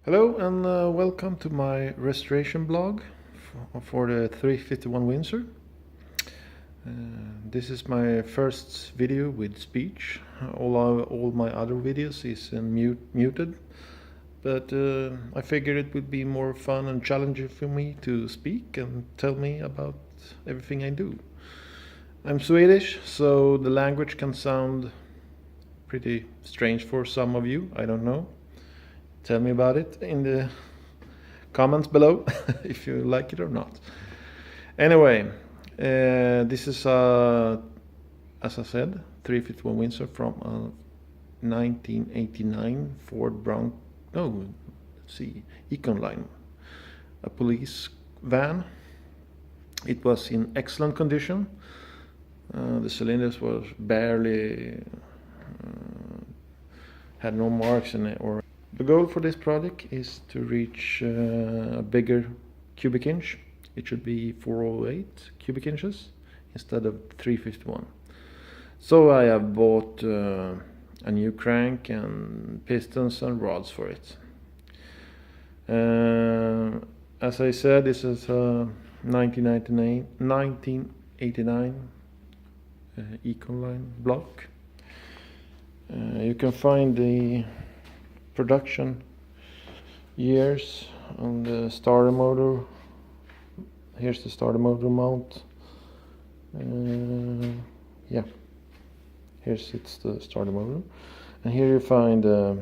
Hello and welcome to my restoration blog for the 351 Windsor. This is my first video with speech. All my other videos is muted, but I figured it would be more fun and challenging for me to speak and tell me about everything I do. I'm Swedish, so the language can sound pretty strange for some of you, I don't know. Tell me about it in the comments below if you like it or not. Anyway, this is as I said, 351 Windsor from a 1989 Ford Bronco. No, let's see, Econoline, a police van. It was in excellent condition. The cylinders was barely had no marks in it. Or the goal for this project is to reach a bigger cubic inch. It should be 408 cubic inches instead of 351. So I have bought a new crank and pistons and rods for it. As I said, this is a 1989 Econoline block. You can find the production years on the starter motor. Here's the starter motor mount. Yeah, it's the starter motor, and here you find the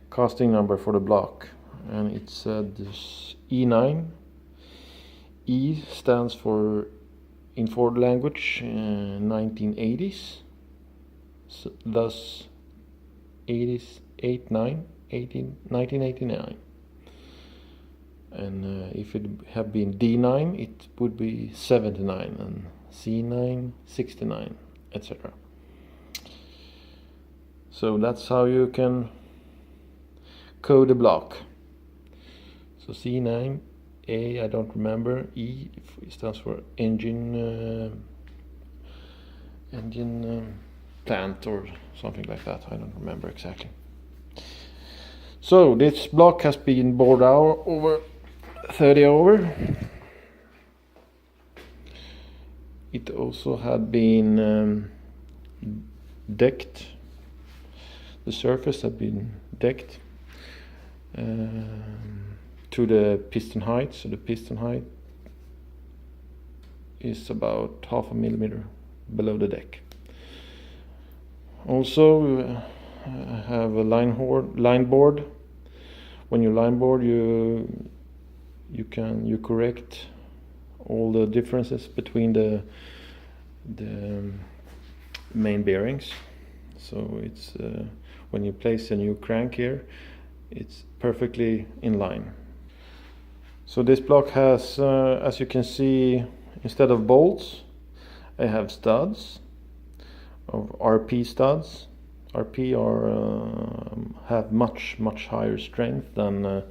casting number for the block, and it's this E9. E stands for, in Ford language, 1980s, so thus 80s 1989. And if it had been D9, it would be 79, and C9 69, etc. So that's how you can code a block. So C9, A, I don't remember. E stands for engine plant or something like that. I don't remember exactly. So this block has been bored out over 30 over. It also had been decked. The surface had been decked to the piston height. So the piston height is about 0.5 millimeter below the deck. Also, have a line board. When you line board, you correct all the differences between the main bearings. So it's when you place a new crank here, it's perfectly in line. So this block has, as you can see, instead of bolts, I have studs of RP studs. RP have much higher strength than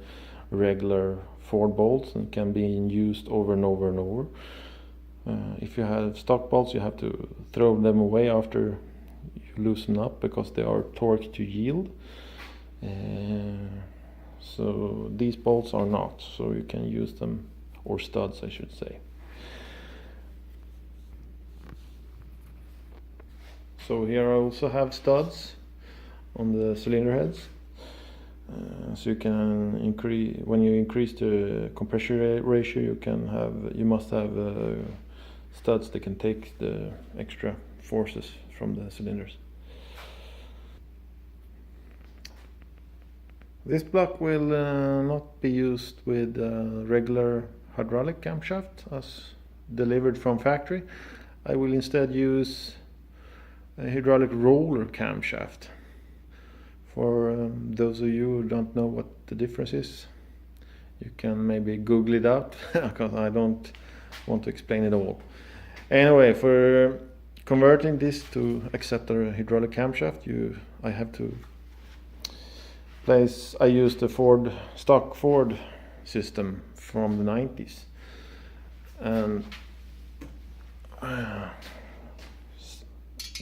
regular Ford bolts and can be used over and over and over. If you have stock bolts, you have to throw them away after you loosen up because they are torqued to yield. So these bolts are not, so you can use them, or studs I should say. So here I also have studs on the cylinder heads, so you can increase, when you increase the compression ratio, you must have studs that can take the extra forces from the cylinders. This block will not be used with regular hydraulic camshaft as delivered from factory. I will instead use a hydraulic roller camshaft. For those of you who don't know what the difference is, you can maybe Google it out because I don't want to explain it all. Anyway, for converting this to accept a hydraulic camshaft, I have to place. I use the stock Ford system from the 90s, and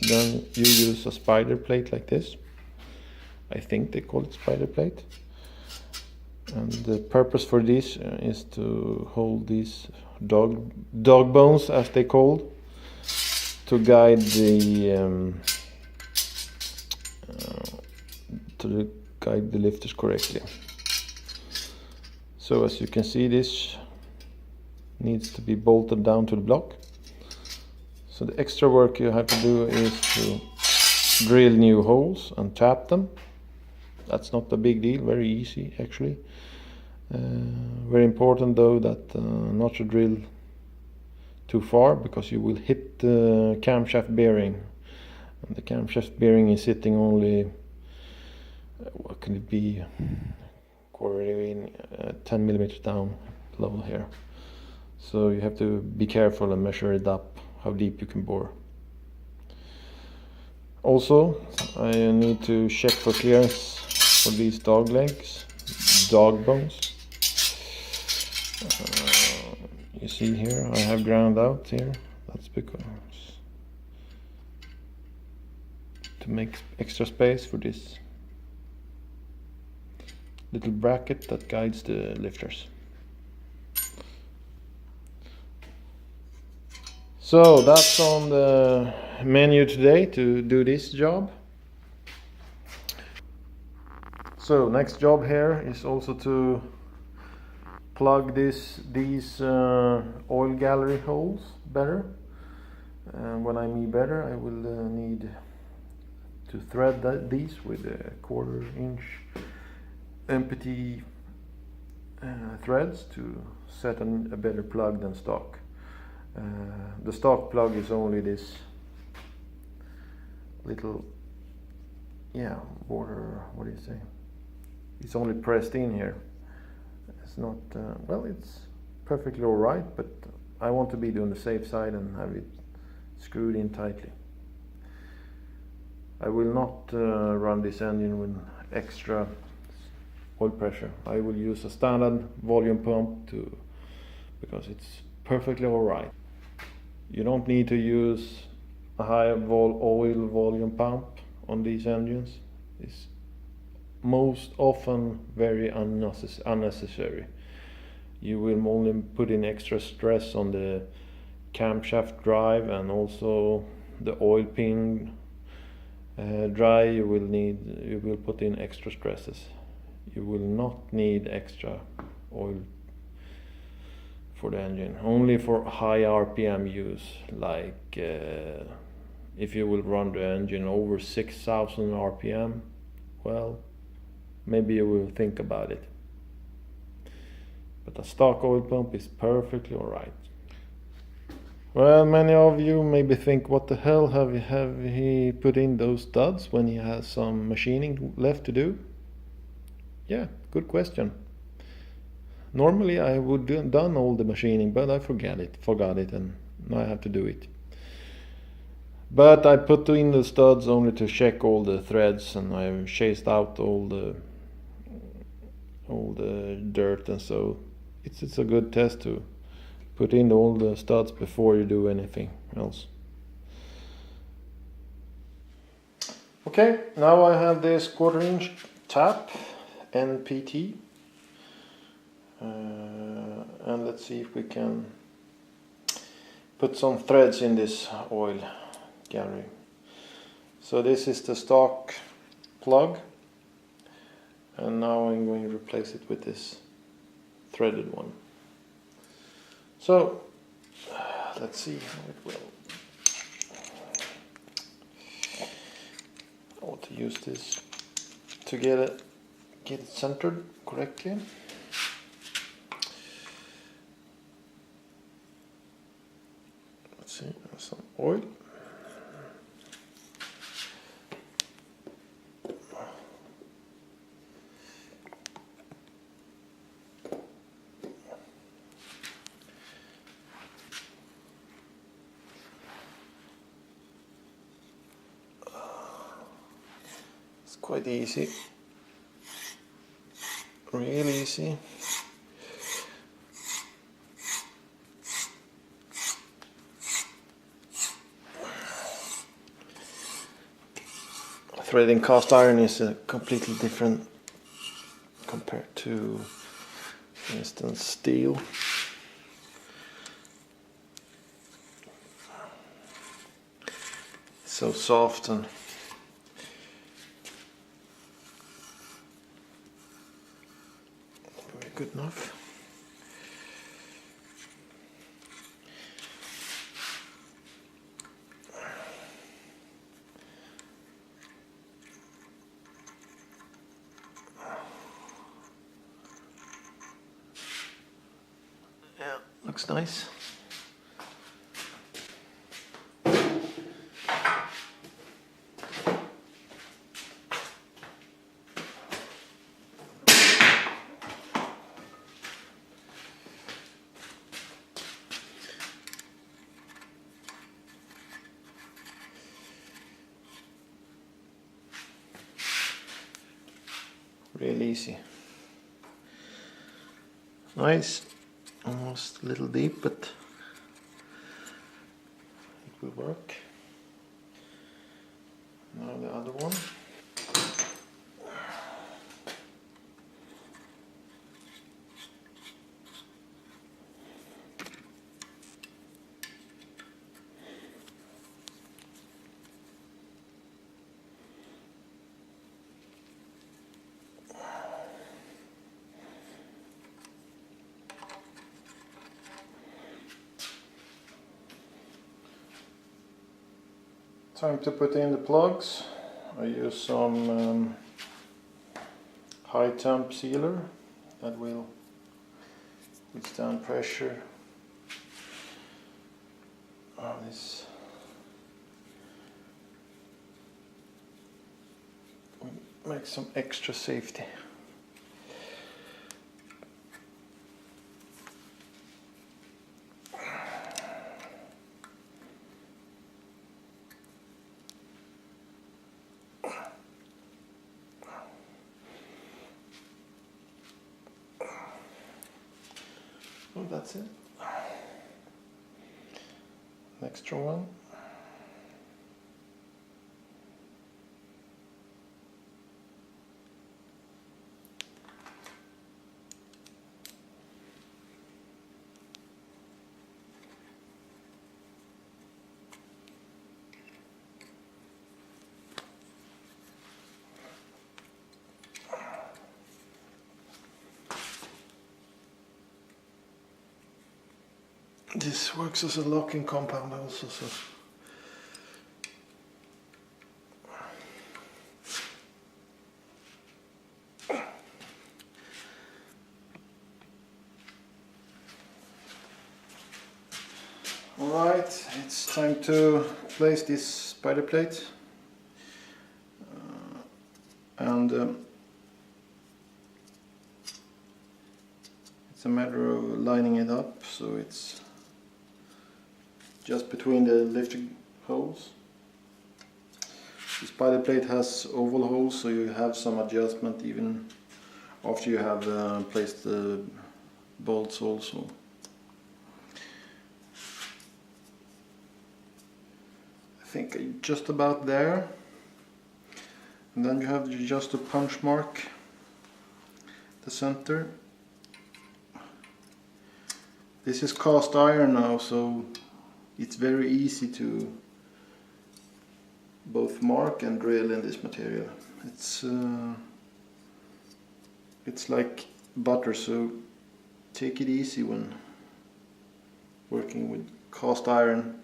then you use a spider plate like this. I think they call it spider plate. And the purpose for this is to hold these dog bones, as they called, to guide the lifters correctly. So as you can see, this needs to be bolted down to the block. So the extra work you have to do is to drill new holes and tap them. That's not a big deal, very easy actually. Very important though that not to drill too far, because you will hit the camshaft bearing. And the camshaft bearing is sitting only, what can it be, quarter in 10 millimeters down level here. So you have to be careful and measure it up, how deep you can bore. Also, I need to check for clearance for these dog legs, dog bones. You see here, I have ground out here. That's because to make extra space for this little bracket that guides the lifters. So that's on the menu today to do this job. So next job here is also to plug these oil gallery holes better. And when I mean better, I will need to thread these with a 1/4 inch MPT threads to set a better plug than stock. The stock plug is only this little, border, what do you say? It's only pressed in here. It's not, well, it's perfectly alright, but I want to be on the safe side and have it screwed in tightly. I will not run this engine with extra oil pressure. I will use a standard volume pump because it's perfectly alright. You don't need to use a high oil volume pump on these engines. It's most often very unnecessary. You will only put in extra stress on the camshaft drive, and also the oil pin drive. You will put in extra stresses. You will not need extra oil for the engine, only for high RPM use, like if you will run the engine over 6,000 RPM, well, maybe you will think about it. But a stock oil pump is perfectly alright. Well, many of you maybe think, what the hell have he put in those studs when he has some machining left to do? Yeah, good question. Normally I would done all the machining, but I forgot it, and now I have to do it. But I put in the studs only to check all the threads, and I chased out all the dirt, and so it's a good test to put in all the studs before you do anything else. Okay, now I have this 1/4 inch tap NPT. And let's see if we can put some threads in this oil gallery. So this is the stock plug, and now I'm going to replace it with this threaded one. So let's see how it will. I want to use this to get it centered correctly. Some oil. It's quite easy, really easy. Threading cast iron is a completely different compared to, for instance, steel. It's so soft and very good enough. Yeah, looks nice. Real easy. Nice, almost a little deep, but it will work. Now the other one. Time to put in the plugs. I use some high temp sealer that will withstand pressure. This makes some extra safety. Oh, that's it. An extra one. This works as a locking compound also, so alright, it's time to place this spider plate, and it's a matter of lining it up so it's just between the lifter holes. The spider plate has oval holes, so you have some adjustment even after you have placed the bolts also. I think just about there. And then you have just a punch mark the center. This is cast iron now, so it's very easy to both mark and drill in this material. It's like butter, so take it easy when working with cast iron.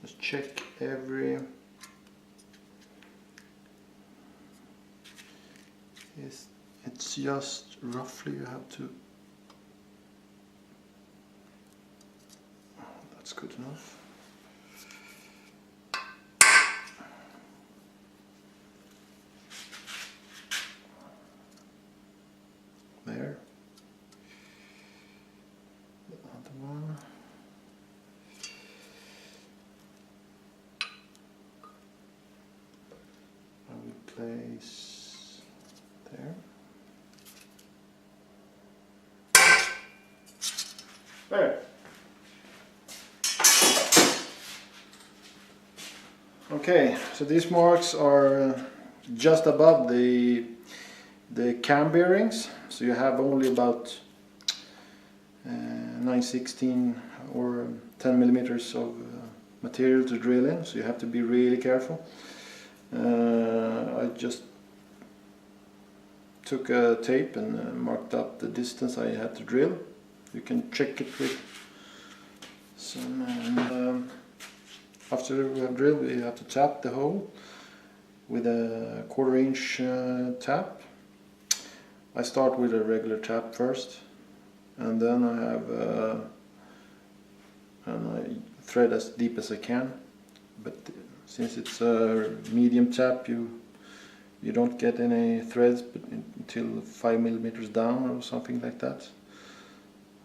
Just check every it's just roughly, you have to, that's good enough. There. The other one. I will place there. There. Okay, so these marks are just above the cam bearings, so you have only about 9/16 or 10 millimeters of material to drill in, so you have to be really careful. I just took a tape and marked up the distance I had to drill. You can check it with some. After we have drilled, we have to tap the hole with a 1/4 inch tap. I start with a regular tap first, and then I have a thread as deep as I can. But since it's a medium tap, you don't get any threads until 5 millimeters down or something like that.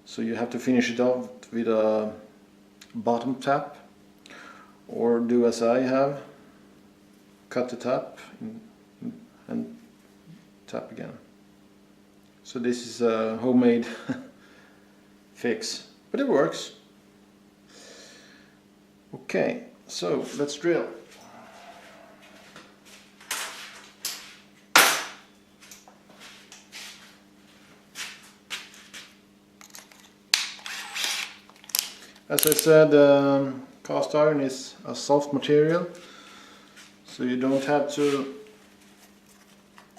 So you have to finish it off with a bottom tap, or do as I have, cut the tap and tap again. So this is a homemade fix, but it works. Okay, so let's drill. As I said, cast iron is a soft material, so you don't have to.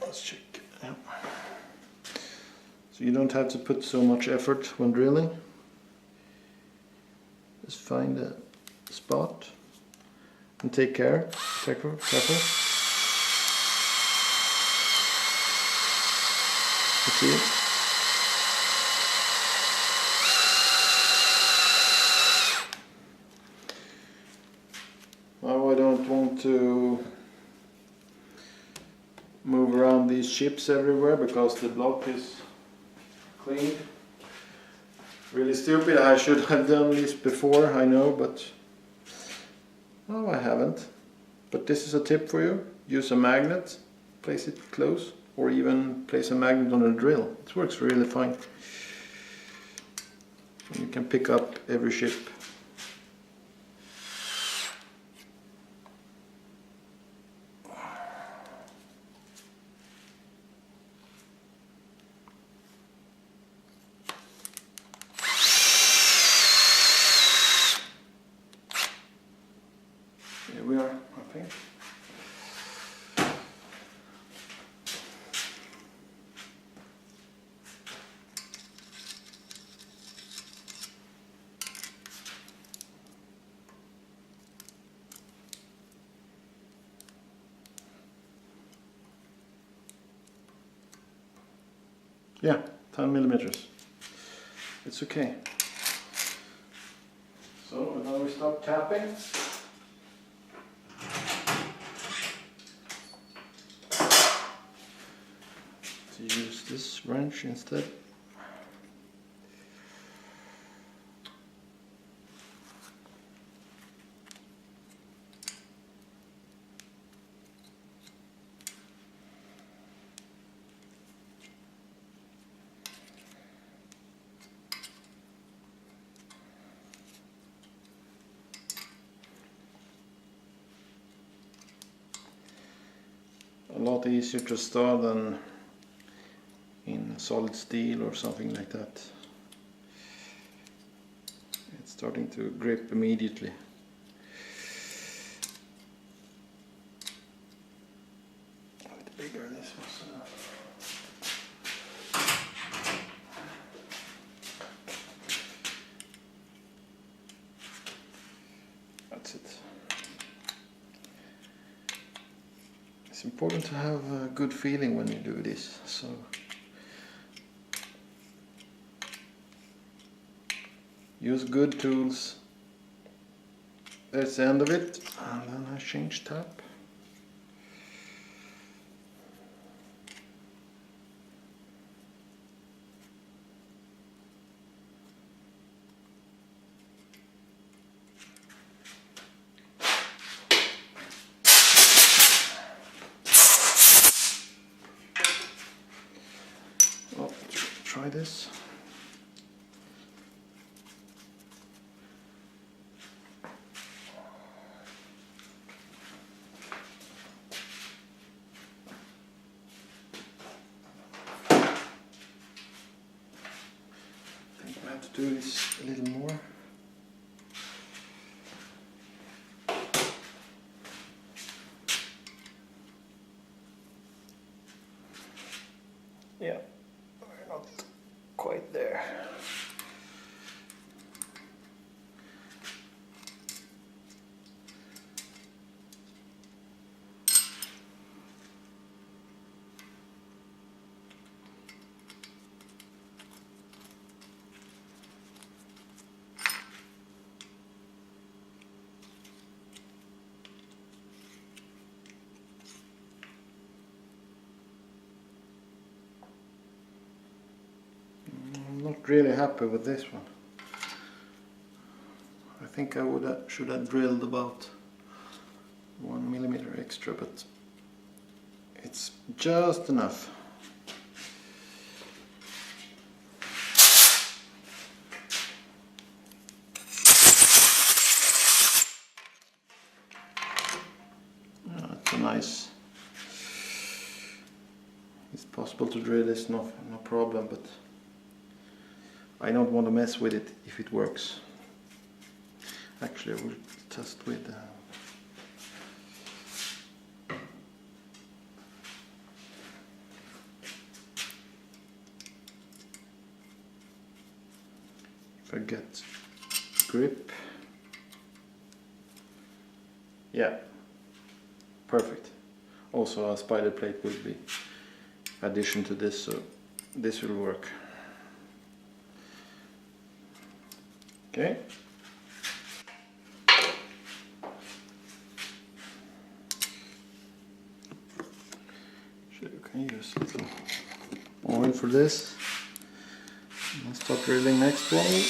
Let's check. Yeah. So you don't have to put so much effort when drilling. Just find a spot and take care. Careful. You see it? Now I don't want to move around these chips everywhere because the block is clean. Really stupid, I should have done this before, I know, but no, I haven't. But this is a tip for you. Use a magnet, place it close, or even place a magnet on a drill. It works really fine. You can pick up every chip. Here we are, I think. Yeah, 10 millimeters. It's okay. So now we stop tapping. To use this wrench instead. A lot easier to start than in solid steel or something like that. It's starting to grip immediately. A bit bigger this was. That's it. It's important to have a good feeling when you do this, so use good tools. That's the end of it, and then I change tap. Oh, try this. do this a little more. Yeah, we're not quite there. Not really happy with this one. I think I should have drilled about 1 millimeter extra, but it's just enough. It's a nice. It's possible to drill this, no problem, but I don't want to mess with it if it works. Actually, I will test with if I get grip. Yeah, perfect. Also a spider plate will be addition to this, so this will work. Okay. You can use a little oil for this. I'll start drilling next one.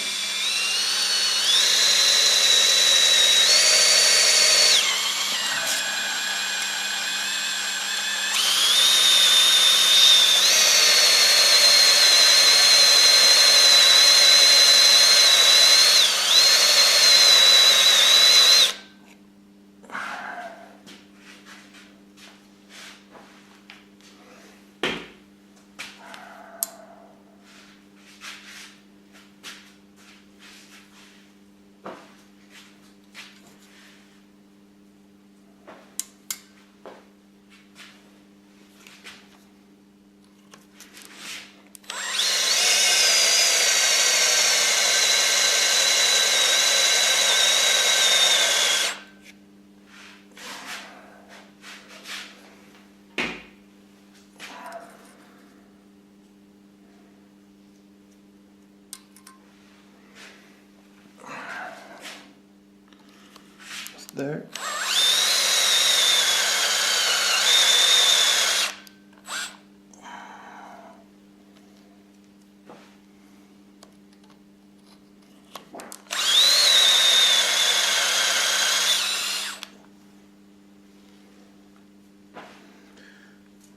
There.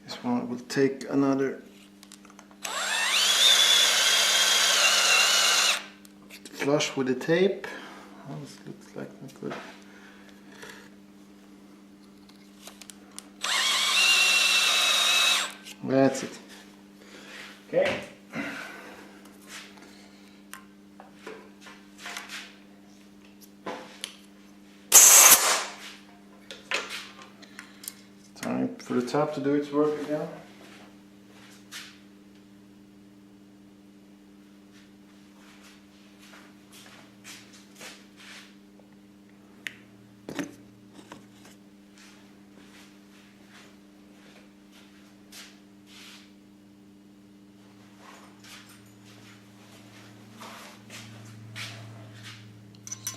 This one will take another flush with the tape. Oh, this looks like not good. That's it. Okay. Time for the tap to do its work again.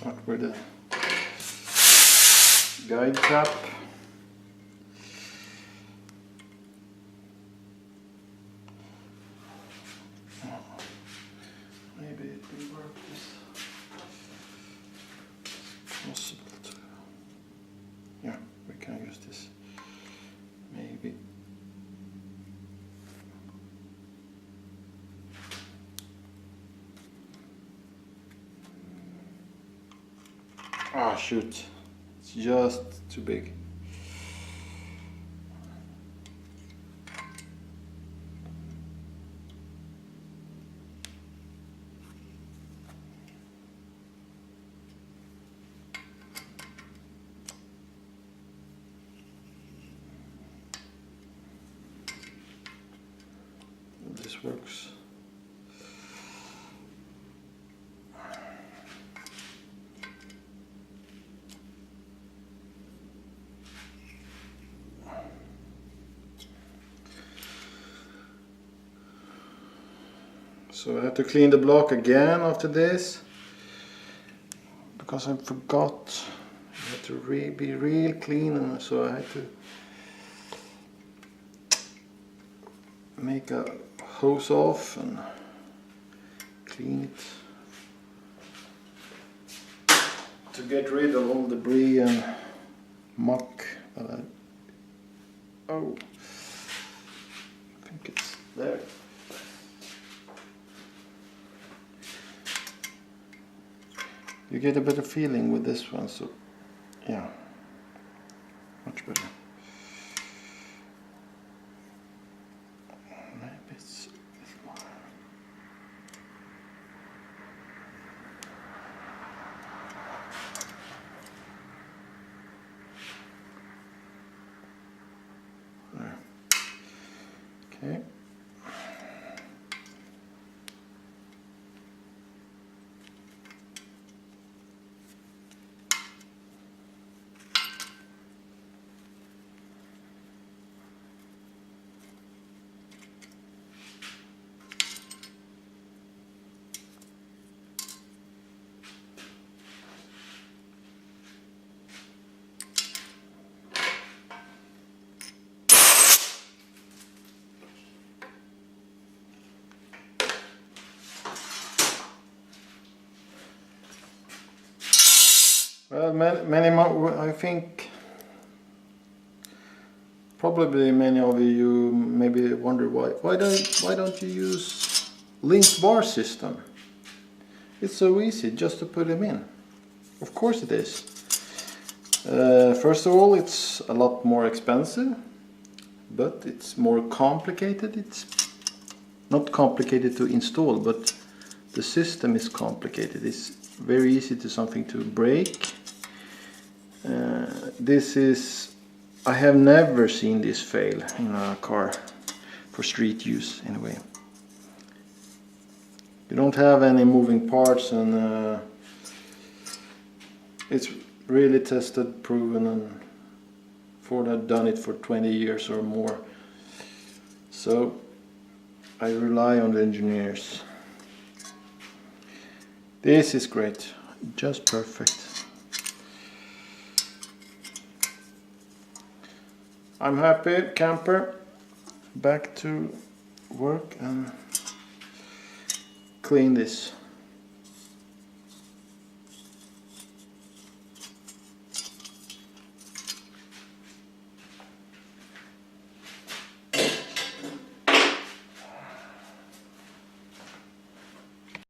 Start with the guide tap. Maybe it will work this possible to. Yeah, we can use this. Maybe. Ah, shoot. It's just too big. this works. So I have to clean the block again after this, because I forgot I had to be real clean, and so I had to make a hose off and clean it to get rid of all debris and muck that I think it's there. You get a better feeling with this one, so yeah, much better. Maybe it's more. There. Okay. Well, many more, I think probably many of you maybe wonder why don't you use linked bar system? It's so easy just to put them in. Of course it is. First of all, it's a lot more expensive, but it's more complicated. It's not complicated to install, but the system is complicated. It's very easy to something to break. This is, I have never seen this fail in a car for street use anyway. You don't have any moving parts, and it's really tested, proven, and Ford had done it for 20 years or more. So I rely on the engineers. This is great, just perfect. I'm happy, camper. Back to work and clean this.